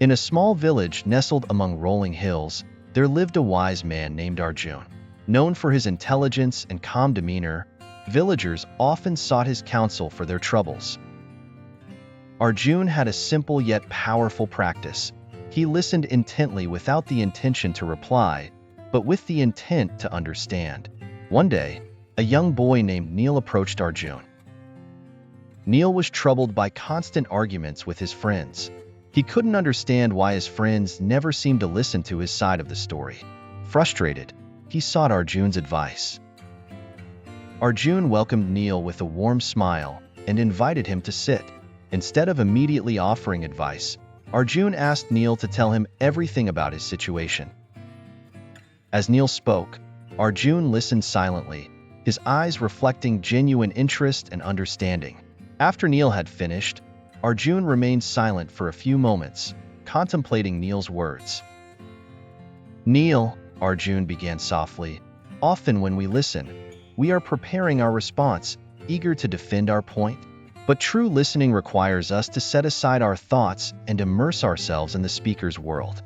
In a small village nestled among rolling hills, there lived a wise man named Arjun. Known for his intelligence and calm demeanor, villagers often sought his counsel for their troubles. Arjun had a simple yet powerful practice. He listened intently without the intention to reply, but with the intent to understand. One day, a young boy named Neel approached Arjun. Neel was troubled by constant arguments with his friends. He couldn't understand why his friends never seemed to listen to his side of the story. Frustrated, he sought Arjun's advice. Arjun welcomed Neel with a warm smile and invited him to sit. Instead of immediately offering advice, Arjun asked Neel to tell him everything about his situation. As Neel spoke, Arjun listened silently, his eyes reflecting genuine interest and understanding. After Neel had finished, Arjun remained silent for a few moments, contemplating Neel's words. "Neel," Arjun began softly, "often when we listen, we are preparing our response, eager to defend our point. But true listening requires us to set aside our thoughts and immerse ourselves in the speaker's world."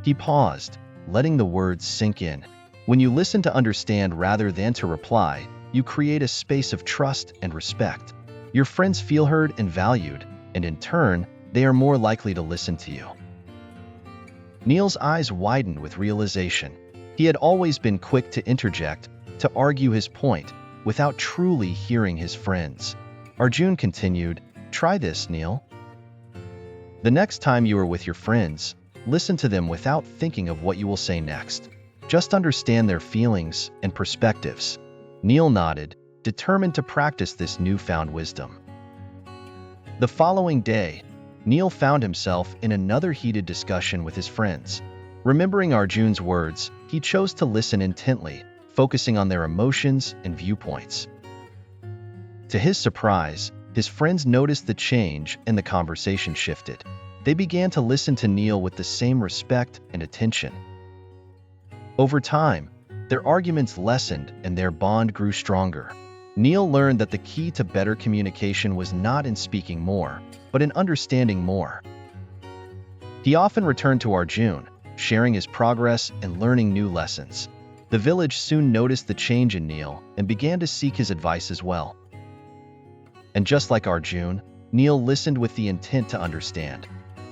He paused, letting the words sink in. When you listen to understand rather than to reply, you create a space of trust and respect. Your friends feel heard and valued, and in turn, they are more likely to listen to you. Neel's eyes widened with realization. He had always been quick to interject, to argue his point, without truly hearing his friends. Arjun continued, "Try this, Neel. The next time you are with your friends, listen to them without thinking of what you will say next. Just understand their feelings and perspectives." Neel nodded, determined to practice this newfound wisdom. The following day, Neel found himself in another heated discussion with his friends. Remembering Arjun's words, he chose to listen intently, focusing on their emotions and viewpoints. To his surprise, his friends noticed the change and the conversation shifted. They began to listen to Neel with the same respect and attention. Over time, their arguments lessened and their bond grew stronger. Neel learned that the key to better communication was not in speaking more, but in understanding more. He often returned to Arjun, sharing his progress and learning new lessons. The village soon noticed the change in Neel and began to seek his advice as well. And just like Arjun, Neel listened with the intent to understand.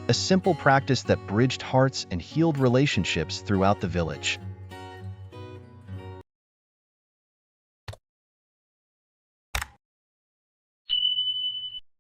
A simple practice that bridged hearts and healed relationships throughout the village.